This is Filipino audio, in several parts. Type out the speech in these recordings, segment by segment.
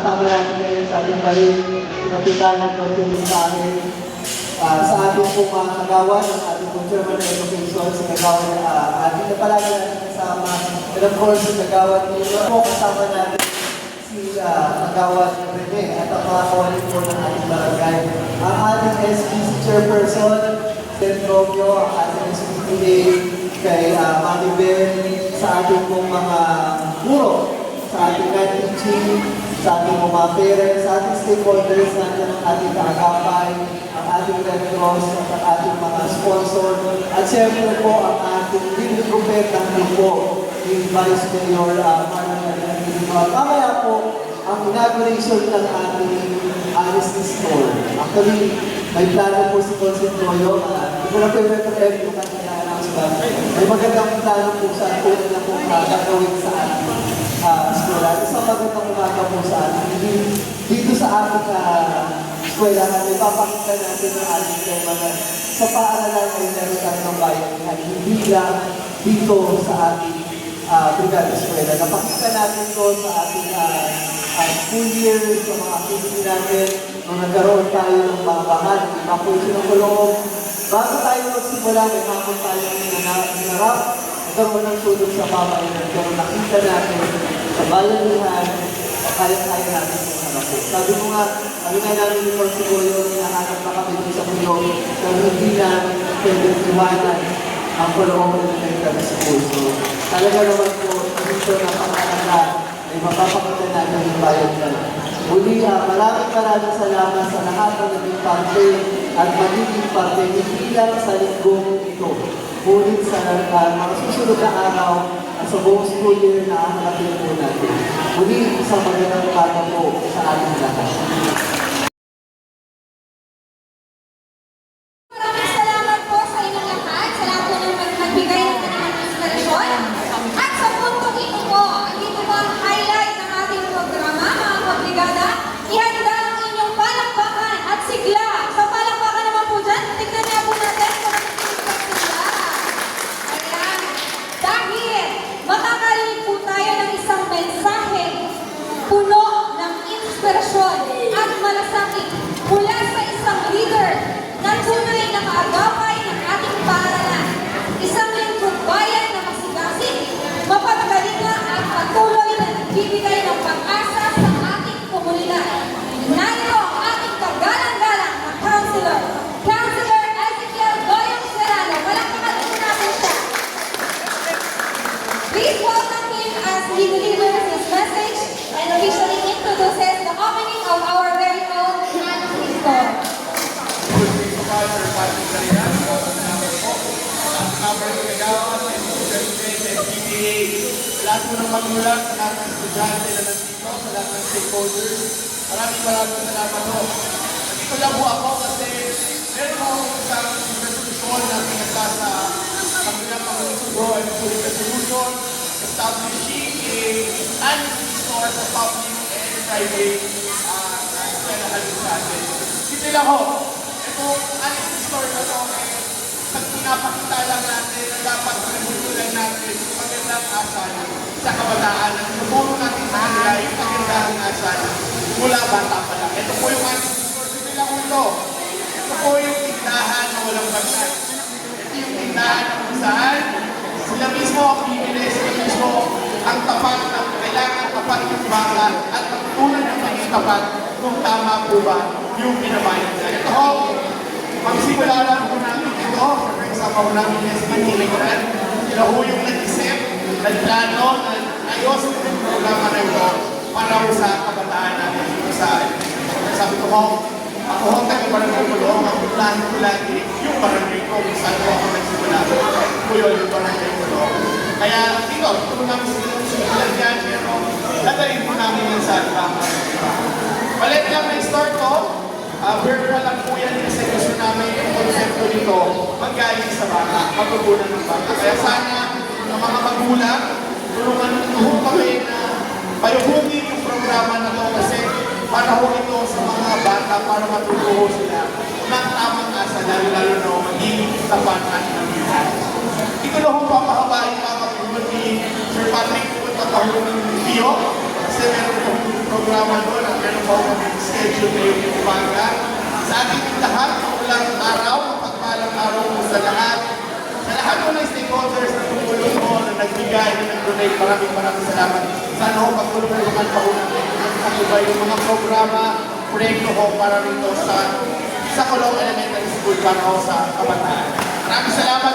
kasama natin ngayon sa ating balik, pinapitanan ko din sa amin, sa ating pong mga kagawan, ang ating pong Chairman ng Education, sa kagawan ating na palagi natin kasama, and of course, sa kagawan nito po kasama natin si kagawan Rene at ang mga kawalit po ng ating barangay. Ang ating SPC Chairperson, Sen Romeo, ang ating SPC kay Mami Ben, sa ating pong mga guro, sa ating teaching, sa ating mga parents, sa ating stakeholders, nandiyan ang ating kaagapay, ang ating Red Cross, at ang ating mga sponsor, at siyempre po ang ating leading grouper ng grupo, yung Vice Mayor Marlon. Mamaya po, ang inauguration ng ating honesty store. Actually, may plano po si Consul Toyo, hindi ko na pwede yung kanyang announcement. May magandang plano po sa una na po gagawin sa ating eskwela. Isang magandang umaga po sa atin. Dito sa ating eskwelahan, may papakita natin ang ating tema na sa paaralan ay meron tayo ng bayanihan. Hindi lang dito sa ating brigada eskwela. Napakita natin ito sa ating school year, sa mga activity natin, nung nagkaroon tayo ng mga bahan, mga puso ng kulong. Bago tayo magsimula, may hapon tayo hinarap, nagkaroon ng tulog sa pamayanan. Pero nakita natin sa bayanihan, kaya-kaya natin sa harapin. Sabi ko nga namin yung Consigoyo, hinahanap na kami dito sa Kulong, pero hindi namin pwede iwanan ang Kulong Elementary School. So, talaga naman po, dito na pangkalala, ay mapapakita natin yung bayan na. Muli, maraming salamat sa lahat ng naging parte at magiging parte hindi lang sa linggong ito. Ngunit sa mga susunod na araw at sa buong school year na hahanapin po natin. Muli, isang magandang umaga po sa ating lahat. Maraming salamat po sa inyong lahat. Salamat po ng nagbigay ng kanilang inspirasyon. At sa puntong ito po, dito po ang highlight ng ating programa, mga kabrigada. Ihanda ang inyong palakpakan at sigla. Sa palakpakan naman po dyan, tignan niya po natin kung ano yung sigla. Ayan. Dahil makakarinig po tayo ng isang mensahe puno ng inspirasyon at malasakit mula sa isang leader na tunay na kaagapay ng ating paaralan. Isang lingkod bayan na masigasig, mapagkalinga at patuloy na nagbibigay ng pag-asa sa ating komunidad. Narito ang ating kagalang-galang na Councilor Ezekiel Goyong Serrano. Palakpakan po natin siya. Please welcome him as he delivers his message and officially introduces the opening of our very own Honesty Store. Lahat po ng magulang, sa lahat ng estudyante na nandito, sa lahat ng stakeholders, maraming salamat po. Nandito lang po ako kasi meron po ako isang resolution na pinagka sa Panginoon Pangulo and Public Resolution establishing a honesty store sa public and private eskwelahan sa atin. Sige lang ho, ito honesty store na ito pag pinapakita lang natin na dapat nagugulan natin yung magandang asal sa kabataan at tinuturo natin sa kanila yung magandang asal mula bata pa lang. Ito po yung honesty store. Sige lang ho ito. Ito po yung tindahan na walang bagay. Ito yung tindahan na kung saan sila mismo ang bibili, sila mismo ang tapat na kailangan tapat yung bata at pagtutunan ng maging tapat kung tama po ba yung pinabayad nila. Ito ho, magsimula lang po namin ito, kasama ko namin yung SPT Lingran. Sila ho yung nag-isip, nagplano, ayos yung programa na ito para sa kabataan natin dito sa sabi ko ho, ako ho tayo barangay Kulong, ang plano ko lagi yung barangay ko, kung saan ko ako nagsimula. Ko yun yung barangay Kulong. Kaya dito, ito mo namin sinusulat yan, pero lagayin po namin yan sa drama. Palit lang na start ko, verbal lang po yan kasi gusto namin yung konsepto nito magaling sa bata, matutunan ng bata. Kaya sana ng mga magulang, tulungan nyo kami na payuhugin yung programa na to kasi para ho ito sa mga bata para matutuho sila ng tamang asa, lalo-lalo na magiging tapatan ng ilan. Hindi ko lang papahabain pa ni Sir Patrick kung tatahulong ng video kasi meron itong programa doon at ng schedule ngayong umaga. Sa ating lahat, ulang araw, mapagpalang araw po sa lahat. Sa lahat po ng stakeholders na tumulong po, na nagbigay, na nag-donate, maraming salamat. Sana ho pagtulungan pa ho natin ang patubay ng mga programa, proyekto ho para rito sa Colong Elementary School para ho sa kabataan. Maraming salamat.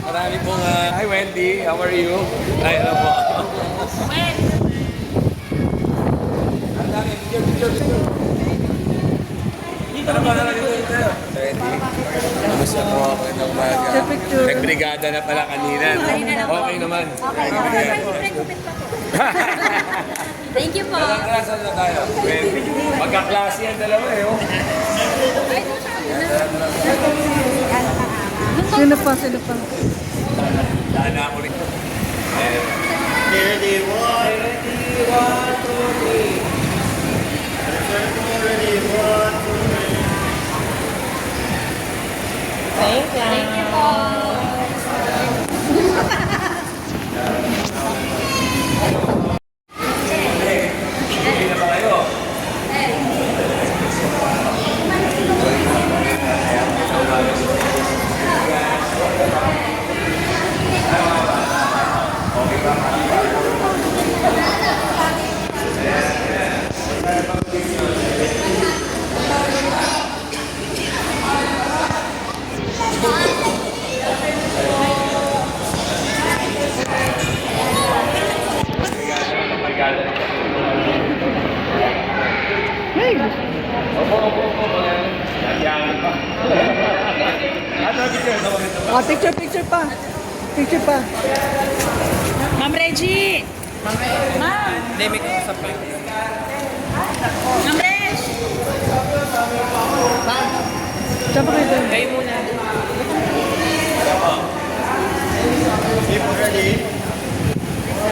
Marami pong, hi Wendy, how are you? Ay, ano po? Ang dami, video. Ano ba naman dito? Wendy? Kamusta po ako itong baga? Nagbrigada na pala kanina. Okay naman. Thank you po. Nagkaklasan na tayo. Magkaklase yan dalawa eh. Oh. Sino pa? Daan na ako rin. Ready, one. One, two, three. Ready, one, two, three. Thank you po. Oh, picture pa. Picture pa. Ma'am Reggie! Ma'am! Hindi, may kausap pa. Ma'am Reggie!